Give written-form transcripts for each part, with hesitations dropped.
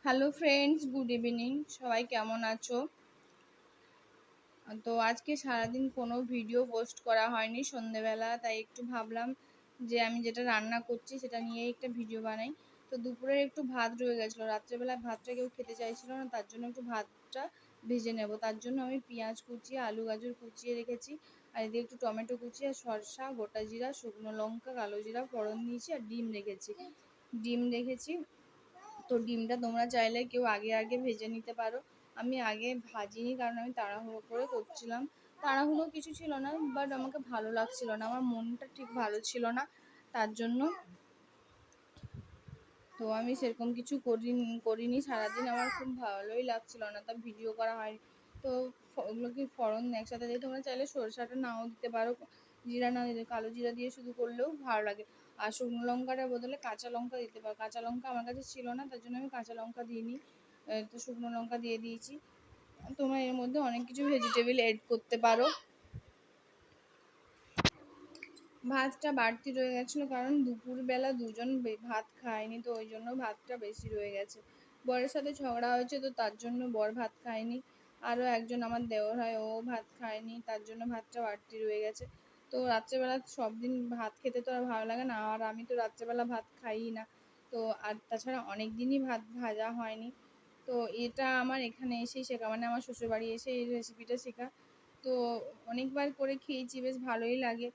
Hello friends, good evening. সবাই কেমন আছো? তো আজকে সারাদিন কোনো ভিডিও পোস্ট করা হয়নি সন্ধেবেলা, তাই একটু ভাবলাম যে আমি যেটা রান্না করছি সেটা নিয়ে একটা ভিডিও বানাই। তো দুপুরের একটু ভাত রয়ে গেছিলো, রাত্রেবেলা ভাতটা কেউ খেতে চাইছিল না, তার জন্য একটু ভাতটা ভেজে নেব। তার জন্য আমি পেঁয়াজ কুচিয়ে আলু গাজর কুচিয়ে রেখেছি, আর এদিকে একটু টমেটো কুচি আর শসা, গোটা জিরা, শুকনো লঙ্কা, কালো জিরা ফোড়ন দিয়েছি, আর ডিম রেখেছি। তো ডিমটা তোমরা চাইলে কেউ আগে আগে ভেজে নিতে পারো। আমি আগে ভাজিনি, কারণ আমি তাড়াহুড়ো করে করছিলাম। তাড়াহুড়ো কিছু ছিল না, বাট আমাকে ভালো লাগছিল না, আমার মনটা ঠিক ভালো ছিল না, তার জন্য তো আমি সেরকম কিছু করিনি সারাদিন। আমার খুব ভালোই লাগছিল না, তা ভিডিও করা হয়নি। তো ওগুলো কি ফোড়ন একসাথে দিয়ে তোমরা চাইলে সরষাটা নাও দিতে পারো, জিরা না দিলে কালো জিরা দিয়ে শুধু করলেও ভালো লাগে। আর শুকনো লঙ্কাটার বদলে কাঁচা লঙ্কা দিতে পারো। কাঁচা লঙ্কা আমার কাছে ছিল না, তার জন্য আমি কাঁচা লঙ্কা দিইনি। তো শুকনো লঙ্কা দিয়ে দিয়েছি। তোমরা এর মধ্যে অনেক কিছু ভেজিটেবল এড করতে পারো। ভাতটা বাড়তি রয়ে গেছিলো, কারণ দুপুরবেলা দুজন ভাত খায়নি, তো ওই জন্য ভাতটা বেশি রয়ে গেছে। বরের সাথে ঝগড়া হয়েছে, তো তার জন্য বর ভাত খায়নি। আরও একজন আমার দেওর হয়, ও ভাত খায়নি, তার জন্য ভাতটা বাড়তি রয়ে গেছে। তো রাত্রেবেলা সব দিন ভাত খেতে তো আর ভালো লাগে না, আর আমি তো রাত্রেবেলা ভাত খাই না। তো আর তাছাড়া অনেক দিনই ভাত ভাজা হয়নি। তো এটা আমার এখানে এসেই শেখা, মানে আমার শ্বশুরবাড়ি এসে এই রেসিপিটা শেখা। তো অনেকবার করে খেয়েছি, বেশ ভালোই লাগে।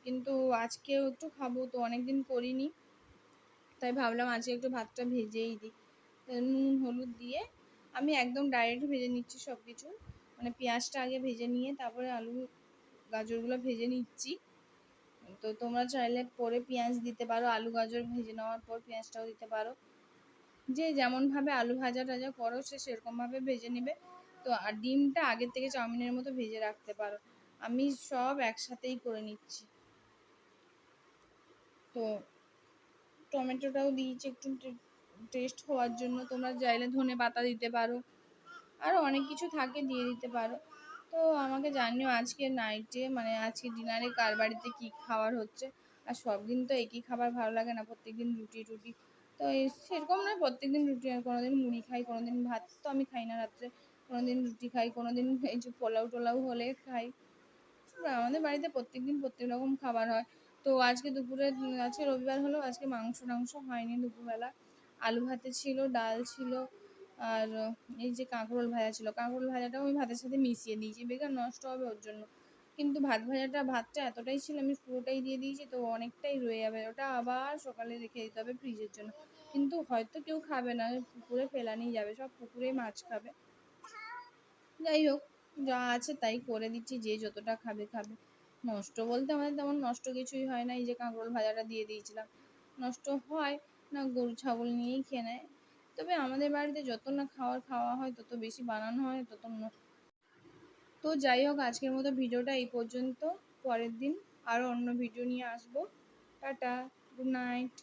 কিন্তু আজকেও একটু খাবো, তো অনেকদিন করিনি, তাই ভাবলাম আজকে একটু ভাতটা ভেজেই দিই। নুন হলুদ দিয়ে আমি একদম ডাইরেক্ট ভেজে নিচ্ছি সব কিছু, মানে পেঁয়াজটা আগে ভেজে নিয়ে তারপরে আলু গাজরগুলো ভেজে নিচ্ছি। তো তোমরা চাইলে পরে পেঁয়াজ দিতে পারো, আলু গাজর ভেজে নেওয়ার পর পেঁয়াজটাও দিতে পারো। যে যেমনভাবে আলু ভাজা টাজা করো সে সেরকমভাবে ভেজে নেবে। তো আর ডিমটা আগের থেকে চাউমিনের মতো ভেজে রাখতে পারো। আমি সব একসাথেই করে নিচ্ছি। তো টমেটোটাও দিয়েছি একটু টেস্ট হওয়ার জন্য, তোমরা চাইলে ধনে পাতা দিতে পারো, আরও অনেক কিছু থাকে দিয়ে দিতে পারো। তো আমাকে জানিও আজকে নাইটে, মানে আজকে ডিনারে কার বাড়িতে কী খাবার হচ্ছে। আর সব দিন তো একই খাবার ভালো লাগে না, প্রত্যেকদিন রুটি টুটি। তো সেরকম নয় প্রত্যেকদিন রুটি, আর কোনোদিন মুড়ি খাই, কোনোদিন ভাত তো আমি খাই না রাত্রে, কোনোদিন রুটি খাই, কোনোদিন এই যে পোলাও টোলাও হলে খাই। আমাদের বাড়িতে প্রত্যেকদিন প্রত্যেক রকম খাবার হয়। তো আজকে দুপুরে আজকে রবিবার হলো, আজকে মাংস টাংস হয়নি দুপুরবেলা। আলু ভাতে ছিল, ডাল ছিল, আর এই যে কাঁকরোল ভাজা ছিল। কাঁকরোল ভাজাটাও আমি ভাতের সাথে মিশিয়ে দিয়েছি, বেকার নষ্ট হবে ওর জন্য। কিন্তু ভাতটা এতটাই ছিল, আমি পুরোটাই দিয়ে দিয়েছি, তো অনেকটাই রয়ে যাবে, ওটা আবার সকালে রেখে দিতে হবে ফ্রিজের জন্য। কিন্তু হয়তো কেউ খাবে না, পুকুরে ফেলানি যাবে, সব পুকুরেই মাছ খাবে। যাই হোক, যা আছে তাই করে দিচ্ছি, যে যতটা খাবে খাবে। নষ্ট বলতে আমাদের তেমন নষ্ট কিছুই হয় না, এই যে কাঁকরোল ভাজাটা দিয়ে দিয়েছিলাম। নষ্ট হয় না, গরু ছাগল নিয়েই খেয়ে নেয়। তবে আমাদের বাড়িতে যত না খাওয়া হয়, তত বেশি বানানো হয়, তত তো যাই হোক, আজকের মতো ভিডিওটা এই পর্যন্ত। পরের দিন আরও অন্য ভিডিও নিয়ে আসবো। Tata, good night.